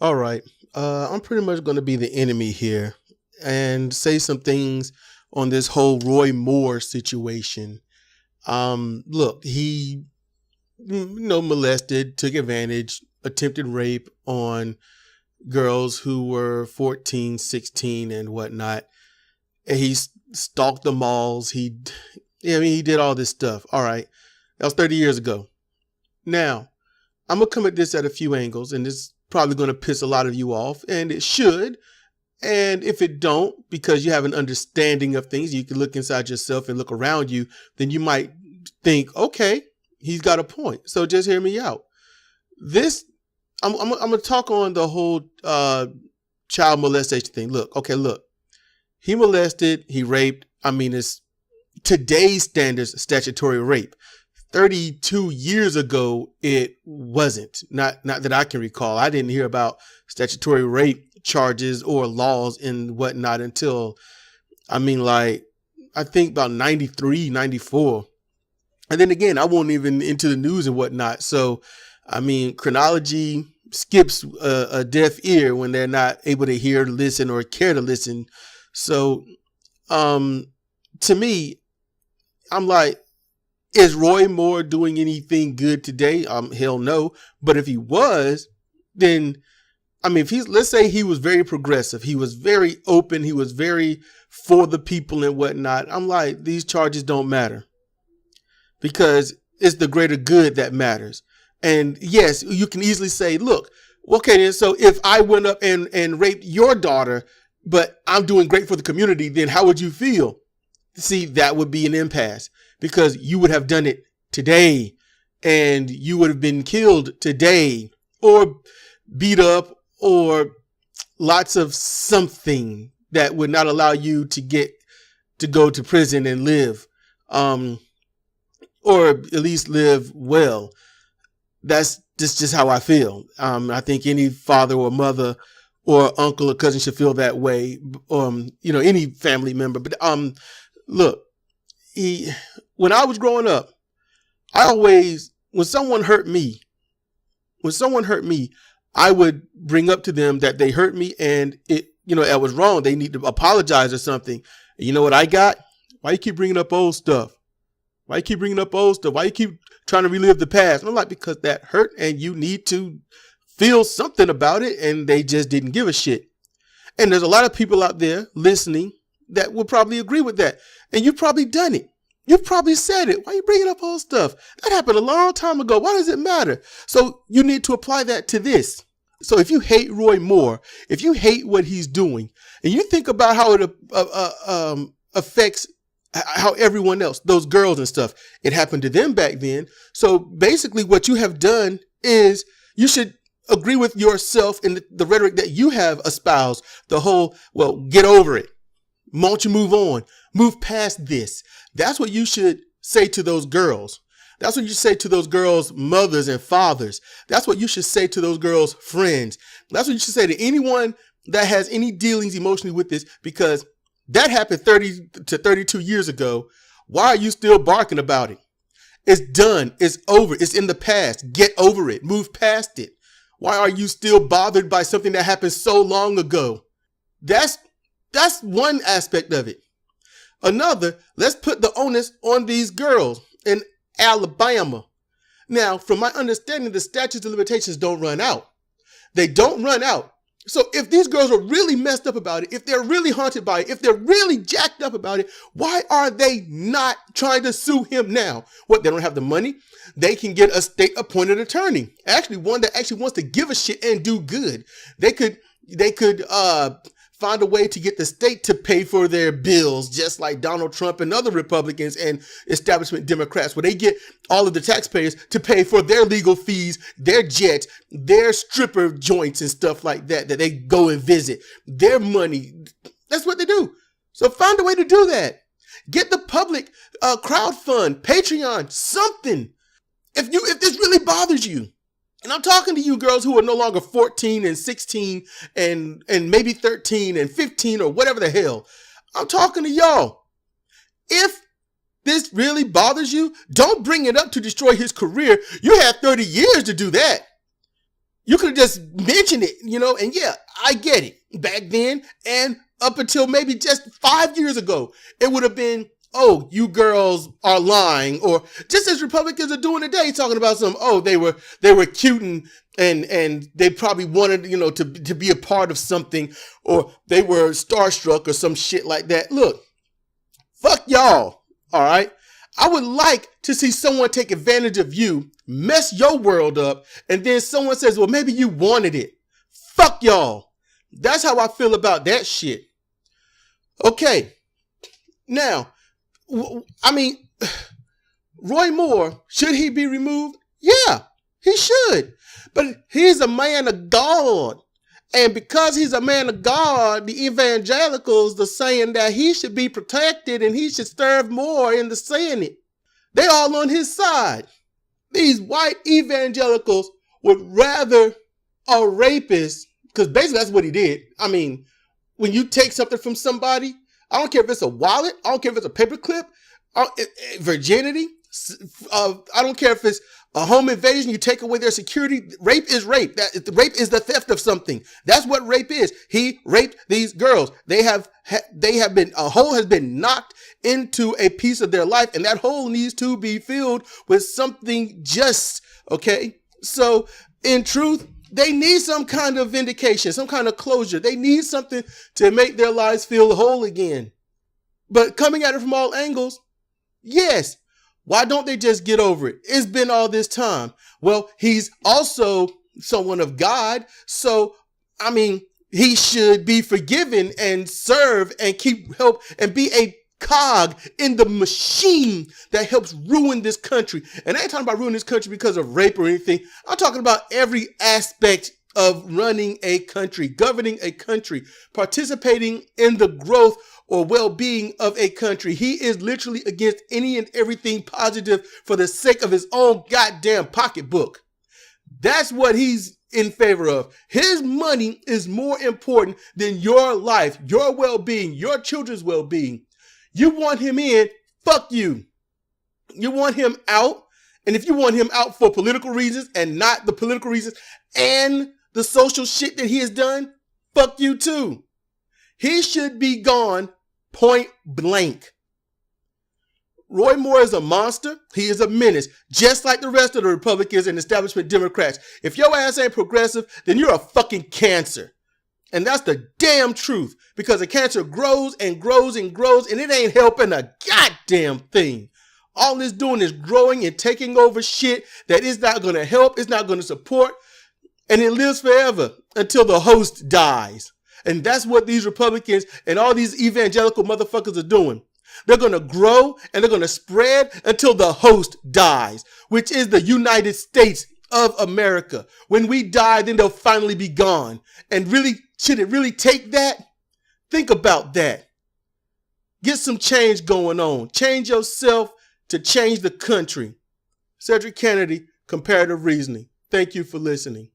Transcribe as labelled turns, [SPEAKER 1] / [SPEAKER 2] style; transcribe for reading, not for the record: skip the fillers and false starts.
[SPEAKER 1] All right. I'm pretty much going to be the enemy here and say some things on this whole Roy Moore situation. Look, he, molested, took advantage, attempted rape on girls who were 14, 16 and whatnot. And he stalked the malls. He did all this stuff. All right. That was 30 years ago. Now, I'm going to come at this at a few angles, and this is probably going to piss a lot of you off, and it should. And if it don't, because you have an understanding of things, you can look inside yourself and look around you, then you might think, okay, he's got a point. So just hear me out. I'm going to talk on the whole child molestation thing. Look. He molested, he raped. It's today's standards statutory rape. 32 years ago, it wasn't. Not that I can recall. I didn't hear about statutory rape charges or laws and whatnot until, I think about 93, 94. And then again, I wasn't even into the news and whatnot. So, chronology skips a deaf ear when they're not able to hear, listen, or care to listen. So, to me, I'm like, is Roy Moore doing anything good today? Hell no. But if he was, then, let's say he was very progressive. He was very open. He was very for the people and whatnot. I'm like, these charges don't matter because it's the greater good that matters. And yes, you can easily say, look, okay, then, so if I went up and raped your daughter, but I'm doing great for the community, then how would you feel? See, that would be an impasse because you would have done it today and you would have been killed today or beat up or lots of something that would not allow you to go to prison and live, or at least live well. That's just how I feel. I think any father or mother or uncle or cousin should feel that way. Any family member. But look, when I was growing up, when someone hurt me, I would bring up to them that they hurt me and it was wrong. They need to apologize or something. And you know what I got? Why you keep bringing up old stuff? Why you keep trying to relive the past? And I'm like, because that hurt and you need to feel something about it. And they just didn't give a shit. And there's a lot of people out there listening that will probably agree with that. And you've probably done it. You've probably said it. Why are you bringing up old stuff? That happened a long time ago. Why does it matter? So you need to apply that to this. So if you hate Roy Moore, if you hate what he's doing, and you think about how it affects how everyone else, those girls and stuff, it happened to them back then. So basically what you have done is you should agree with yourself in the rhetoric that you have espoused, the whole, well, get over it. Won't you move on? Move past this. That's what you should say to those girls. That's what you say to those girls' mothers and fathers. That's what you should say to those girls' friends. That's what you should say to anyone that has any dealings emotionally with this, because that happened 30 to 32 years ago. Why are you still barking about it? It's done. It's over. It's in the past. Get over it. Move past it. Why are you still bothered by something that happened so long ago? That's one aspect of it. Another, let's put the onus on these girls in Alabama. Now, from my understanding, the statutes of limitations don't run out. They don't run out. So if these girls are really messed up about it, if they're really haunted by it, if they're really jacked up about it, why are they not trying to sue him now? What, they don't have the money? They can get a state appointed attorney. Actually, one that actually wants to give a shit and do good. They could find a way to get the state to pay for their bills, just like Donald Trump and other Republicans and establishment Democrats, where they get all of the taxpayers to pay for their legal fees, their jets, their stripper joints and stuff like that they go and visit. Their money. That's what they do. So find a way to do that. Get the public crowdfund, Patreon, something. If this really bothers you. And I'm talking to you girls who are no longer 14 and 16 and maybe 13 and 15 or whatever the hell. I'm talking to y'all. If this really bothers you, don't bring it up to destroy his career. You have 30 years to do that. You could have just mentioned it, and yeah, I get it. Back then and up until maybe just 5 years ago, it would have been, oh, you girls are lying, or just as Republicans are doing today, talking about they were cute and they probably wanted, to be a part of something, or they were starstruck or some shit like that. Look, fuck y'all. All right. I would like to see someone take advantage of you, mess your world up, and then someone says, well, maybe you wanted it. Fuck y'all. That's how I feel about that shit. Okay. Now, I mean, Roy Moore, should he be removed? Yeah, he should. But he's a man of God. And because he's a man of God, the evangelicals are saying that he should be protected and he should serve more in the Senate. They all on his side. These white evangelicals would rather a rapist, because basically that's what he did. I mean, when you take something from somebody, I don't care if it's a wallet, I don't care if it's a paperclip, virginity, I don't care if it's a home invasion, you take away their security. Rape is rape. Rape is the theft of something. That's what rape is. He raped these girls. A hole has been knocked into a piece of their life, and that hole needs to be filled with something just, okay? So in truth, they need some kind of vindication, some kind of closure. They need something to make their lives feel whole again. But coming at it from all angles, yes. Why don't they just get over it? It's been all this time. Well, he's also someone of God. So, I mean, he should be forgiven and serve and keep help and be a cog in the machine that helps ruin this country. And I ain't talking about ruining this country because of rape or anything. I'm talking about every aspect of running a country, governing a country, participating in the growth or well-being of a country. He is literally against any and everything positive for the sake of his own goddamn pocketbook. That's what he's in favor of. His money is more important than your life, your well-being, your children's well-being. You want him in, fuck you. You want him out, and if you want him out for political reasons and not the political reasons and the social shit that he has done, fuck you too. He should be gone. Point blank. Roy Moore is a monster. He is a menace, just like the rest of the Republicans and establishment Democrats. If your ass ain't progressive, then you're a fucking cancer. And that's the damn truth, because the cancer grows and grows and grows, and it ain't helping a goddamn thing. All it's doing is growing and taking over shit that is not going to help, it's not going to support, and it lives forever until the host dies. And that's what these Republicans and all these evangelical motherfuckers are doing. They're going to grow and they're going to spread until the host dies, which is the United States of America. When we die, then they'll finally be gone. And really, should it really take that? Think about that. Get some change going on. Change yourself to change the country. Cedric Kennedy, Comparative Reasoning. Thank you for listening.